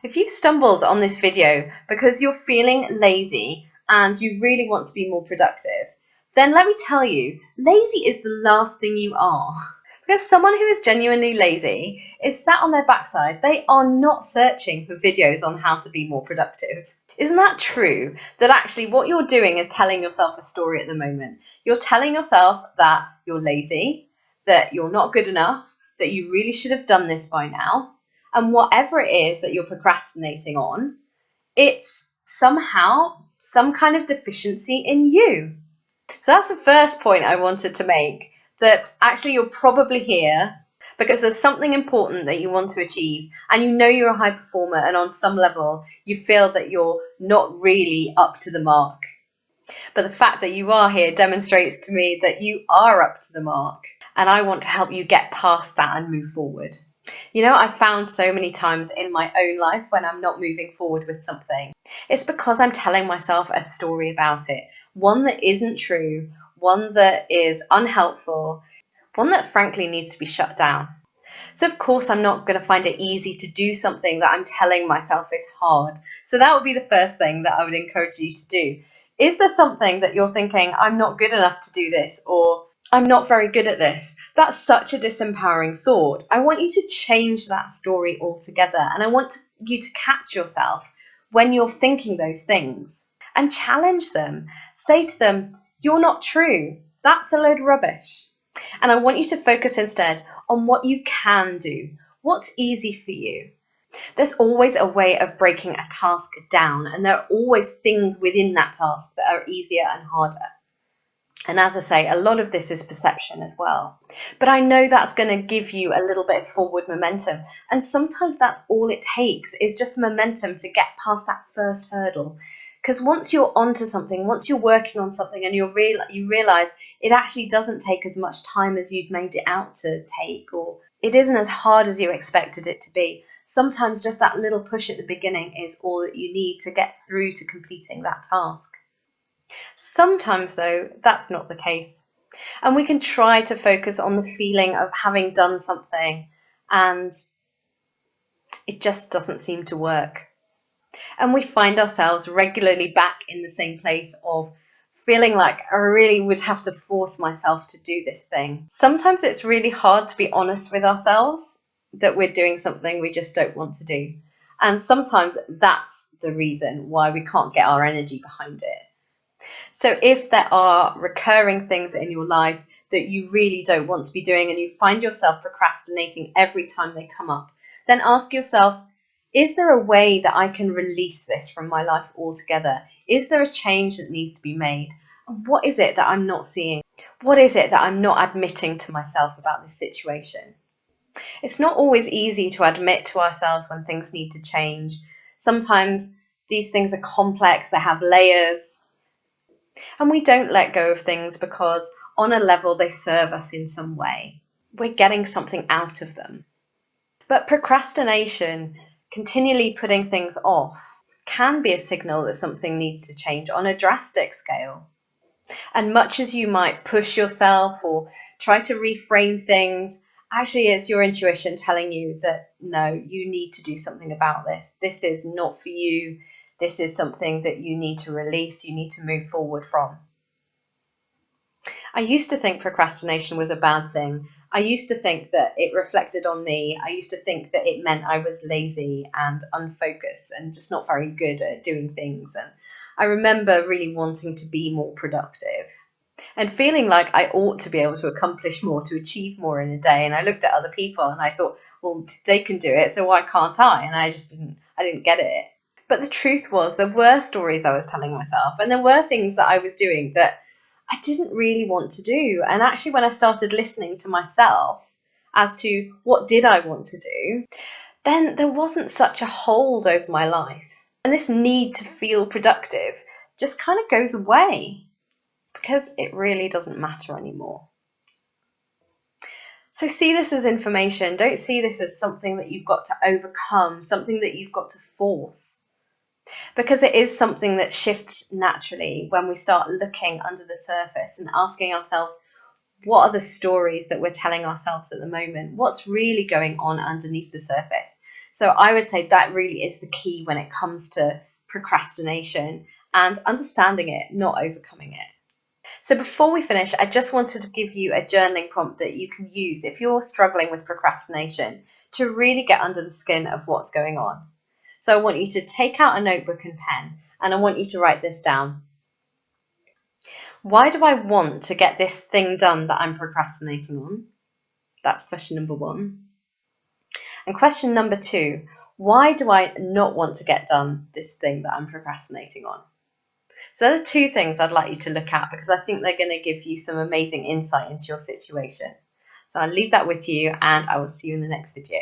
If you've stumbled on this video because you're feeling lazy and you really want to be more productive, then let me tell you, lazy is the last thing you are. Because someone who is genuinely lazy is sat on their backside. They are not searching for videos on how to be more productive. Isn't that true? That actually what you're doing is telling yourself a story at the moment. You're telling yourself that you're lazy, that you're not good enough, that you really should have done this by now. And whatever it is that you're procrastinating on, it's somehow some kind of deficiency in you. So that's the first point I wanted to make, that actually you're probably here because there's something important that you want to achieve and you know you're a high performer, and on some level you feel that you're not really up to the mark. But the fact that you are here demonstrates to me that you are up to the mark, and I want to help you get past that and move forward. You know, I've found so many times in my own life when I'm not moving forward with something, it's because I'm telling myself a story about it, one that isn't true, one that is unhelpful, one that frankly needs to be shut down. So of course I'm not going to find it easy to do something that I'm telling myself is hard. So that would be the first thing that I would encourage you to do. Is there something that you're thinking, I'm not good enough to do this, or I'm not very good at this? That's such a disempowering thought. I want you to change that story altogether, and I want you to catch yourself when you're thinking those things and challenge them. Say to them, you're not true. That's a load of rubbish. And I want you to focus instead on what you can do, what's easy for you. There's always a way of breaking a task down, and there are always things within that task that are easier and harder. And as I say, a lot of this is perception as well. But I know that's going to give you a little bit of forward momentum. And sometimes that's all it takes, is just the momentum to get past that first hurdle. Because once you're onto something, once you're working on something and you realize it actually doesn't take as much time as you'd made it out to take, or it isn't as hard as you expected it to be. Sometimes just that little push at the beginning is all that you need to get through to completing that task. Sometimes, though, that's not the case. And we can try to focus on the feeling of having done something and it just doesn't seem to work. And we find ourselves regularly back in the same place of feeling like I really would have to force myself to do this thing. Sometimes it's really hard to be honest with ourselves that we're doing something we just don't want to do. And sometimes that's the reason why we can't get our energy behind it. So if there are recurring things in your life that you really don't want to be doing and you find yourself procrastinating every time they come up, then ask yourself, is there a way that I can release this from my life altogether? Is there a change that needs to be made? And what is it that I'm not seeing? What is it that I'm not admitting to myself about this situation? It's not always easy to admit to ourselves when things need to change. Sometimes these things are complex, they have layers, and we don't let go of things because on a level they serve us in some way. We're getting something out of them. But procrastination, continually putting things off, can be a signal that something needs to change on a drastic scale. And much as you might push yourself or try to reframe things, actually it's your intuition telling you that no, you need to do something about this. This is not for you. This is something that you need to release, you need to move forward from. I used to think procrastination was a bad thing. I used to think that it reflected on me. I used to think that it meant I was lazy and unfocused and just not very good at doing things. And I remember really wanting to be more productive and feeling like I ought to be able to accomplish more, to achieve more in a day. And I looked at other people and I thought, well, they can do it, so why can't I? And I didn't get it. But the truth was, there were stories I was telling myself, and there were things that I was doing that I didn't really want to do. And actually, when I started listening to myself as to what did I want to do, then there wasn't such a hold over my life. And this need to feel productive just kind of goes away because it really doesn't matter anymore. So see this as information. Don't see this as something that you've got to overcome, something that you've got to force. Because it is something that shifts naturally when we start looking under the surface and asking ourselves, what are the stories that we're telling ourselves at the moment? What's really going on underneath the surface? So I would say that really is the key when it comes to procrastination and understanding it, not overcoming it. So before we finish, I just wanted to give you a journaling prompt that you can use if you're struggling with procrastination to really get under the skin of what's going on. So I want you to take out a notebook and pen, and I want you to write this down. Why do I want to get this thing done that I'm procrastinating on? That's question number 1. And question number 2, why do I not want to get done this thing that I'm procrastinating on? So there are 2 things I'd like you to look at because I think they're going to give you some amazing insight into your situation. So I'll leave that with you, and I will see you in the next video.